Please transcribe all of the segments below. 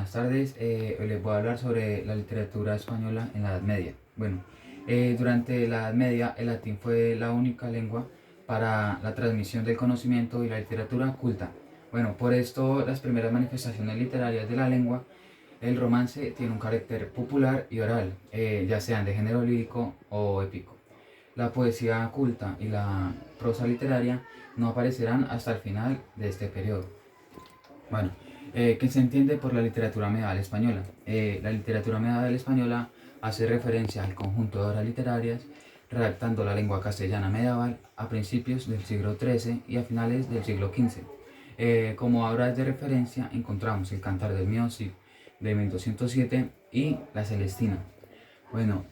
buenas tardes. Hoy les voy a hablar sobre la literatura española en la Edad Media. Durante la Edad Media el latín fue la única lengua para la transmisión del conocimiento y la literatura culta. Por esto las primeras manifestaciones literarias de la lengua, el romance, tiene un carácter popular y oral, ya sean de género lírico o épico. La poesía culta y la prosa literaria no aparecerán hasta el final de este periodo. Bueno, ¿Qué se entiende por la literatura medieval española? La literatura medieval española hace referencia al conjunto de obras literarias redactando la lengua castellana medieval a principios del siglo XIII y a finales del siglo XV. Como obras de referencia encontramos el Cantar del Mío Cid de 1207 y la Celestina.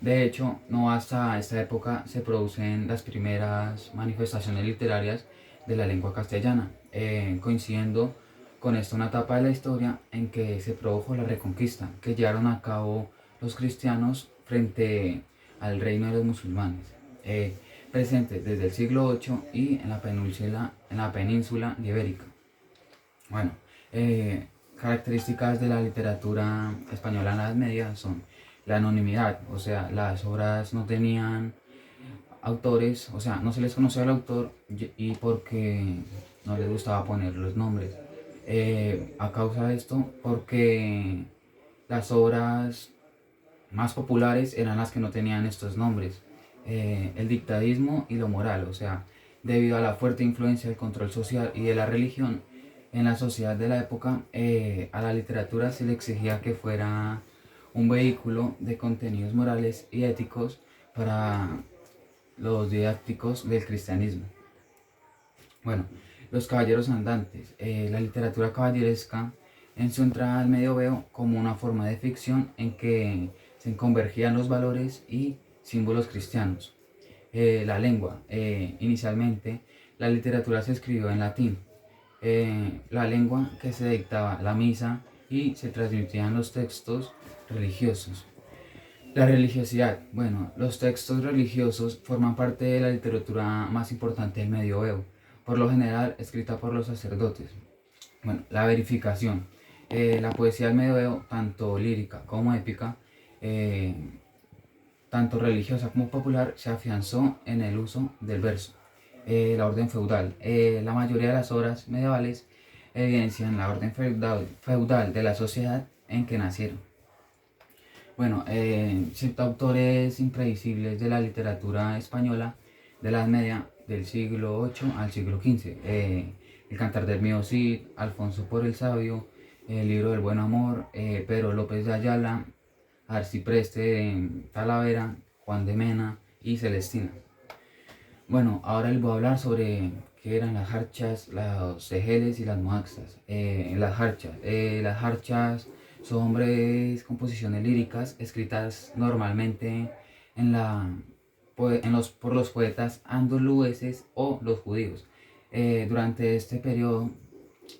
De hecho, no hasta esta época se producen las primeras manifestaciones literarias de la lengua castellana, coincidiendo con esto una etapa de la historia en que se produjo la reconquista que llevaron a cabo los cristianos frente al reino de los musulmanes, presente desde el siglo VIII y en la península ibérica. Bueno, Características de la literatura española en la Edad Media son la anonimidad, o sea, las obras no tenían autores, o sea, no se les conocía al autor y porque no les gustaba poner los nombres. A causa de esto, porque las obras más populares eran las que no tenían estos nombres. El dictadismo y lo moral, o sea, debido a la fuerte influencia del control social y de la religión en la sociedad de la época, a la literatura se le exigía que fuera un vehículo de contenidos morales y éticos para los didácticos del cristianismo. Bueno, los caballeros andantes. La literatura caballeresca en su entrada al medioevo como una forma de ficción en que se convergían los valores y símbolos cristianos. La lengua. Inicialmente, la literatura se escribió en latín, la lengua que se dictaba la misa y se transmitían los textos religiosos. La religiosidad. Los textos religiosos forman parte de la literatura más importante del medioevo, por lo general escrita por los sacerdotes. La verificación. La poesía del medioevo, tanto lírica como épica, eh, tanto religiosa como popular, se afianzó en el uso del verso. La orden feudal. La mayoría de las obras medievales evidencian la orden feudal de la sociedad en que nacieron. Ciertos autores impredecibles de la literatura española de la Edad Media, del siglo VIII al siglo XV. El Cantar del Mío Cid, Alfonso por el Sabio, el Libro del Buen Amor, Pedro López de Ayala, Arcipreste de Talavera, Juan de Mena y Celestina. Ahora les voy a hablar sobre qué eran las jarchas, los ejeles y las moaxas. Las jarchas son breves composiciones líricas escritas normalmente por los poetas andaluces o los judíos durante este periodo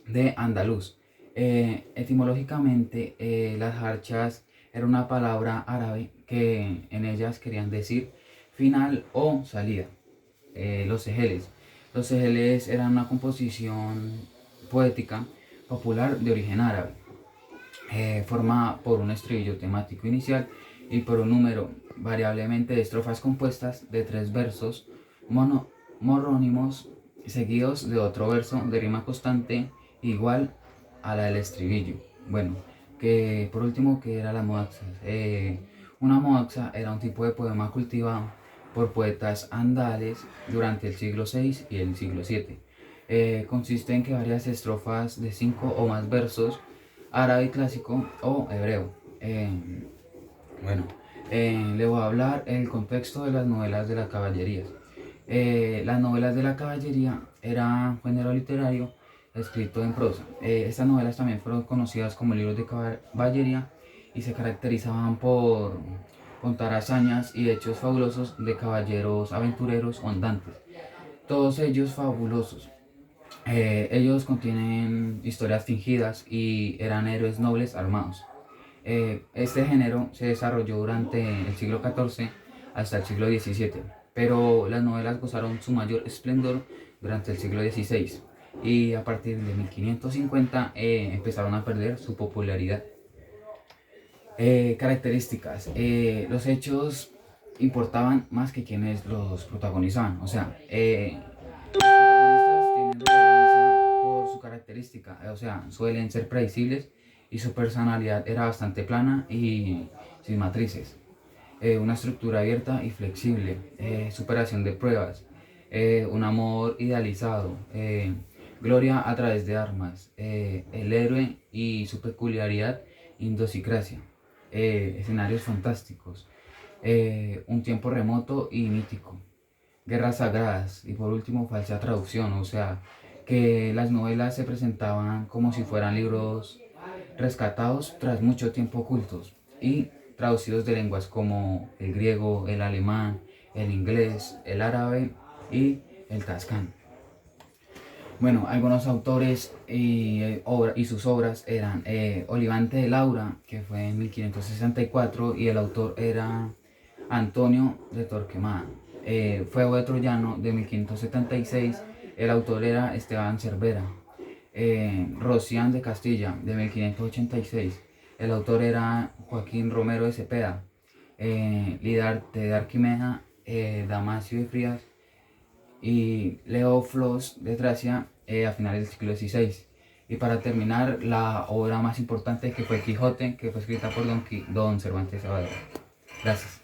de andaluz. Etimológicamente, las jarchas era una palabra árabe que en ellas querían decir final o salida. Los ejeles. Los ejeles eran una composición poética popular de origen árabe, formada por un estribillo temático inicial y por un número variablemente de estrofas compuestas de 3 versos monónimos seguidos de otro verso de rima constante igual a la del estribillo. Que por último, que era la moaxa. Una moaxa era un tipo de poema cultivado por poetas andales durante el siglo VI y el siglo VII. Consiste en que varias estrofas de 5 o más versos, árabe clásico o hebreo. Le voy a hablar el contexto de las novelas de la caballería. Las novelas de la caballería eran un género literario escrito en prosa. Estas novelas también fueron conocidas como libros de caballería y se caracterizaban por contar hazañas y hechos fabulosos de caballeros aventureros o andantes, todos ellos fabulosos. Ellos contienen historias fingidas y eran héroes nobles armados. Este género se desarrolló durante el siglo XIV hasta el siglo XVII, pero las novelas gozaron su mayor esplendor durante el siglo XVI y a partir de 1550 empezaron a perder su popularidad. Características. Los hechos importaban más que quienes los protagonizaban. O sea, los protagonistas tienen relevancia por su característica. O sea, suelen ser predecibles y su personalidad era bastante plana y sin matrices. Una estructura abierta y flexible. Superación de pruebas. Un amor idealizado. Gloria a través de armas. El héroe y su peculiaridad, idiosincrasia. Escenarios fantásticos, un tiempo remoto y mítico, guerras sagradas y por último falsa traducción, o sea, que las novelas se presentaban como si fueran libros rescatados tras mucho tiempo ocultos y traducidos de lenguas como el griego, el alemán, el inglés, el árabe y el tascán. Bueno, algunos autores y sus obras eran Olivante de Laura, que fue en 1564, y el autor era Antonio de Torquemada. Fuego de Troyano, de 1576, el autor era Esteban Cervera. Rocián de Castilla, de 1586, el autor era Joaquín Romero de Cepeda. Lidarte de Arquimeda, Damasio de Frías y Leo Flos de Tracia a finales del siglo XVI. Y para terminar, la obra más importante que fue Quijote, que fue escrita por Don Cervantes Saavedra. Gracias.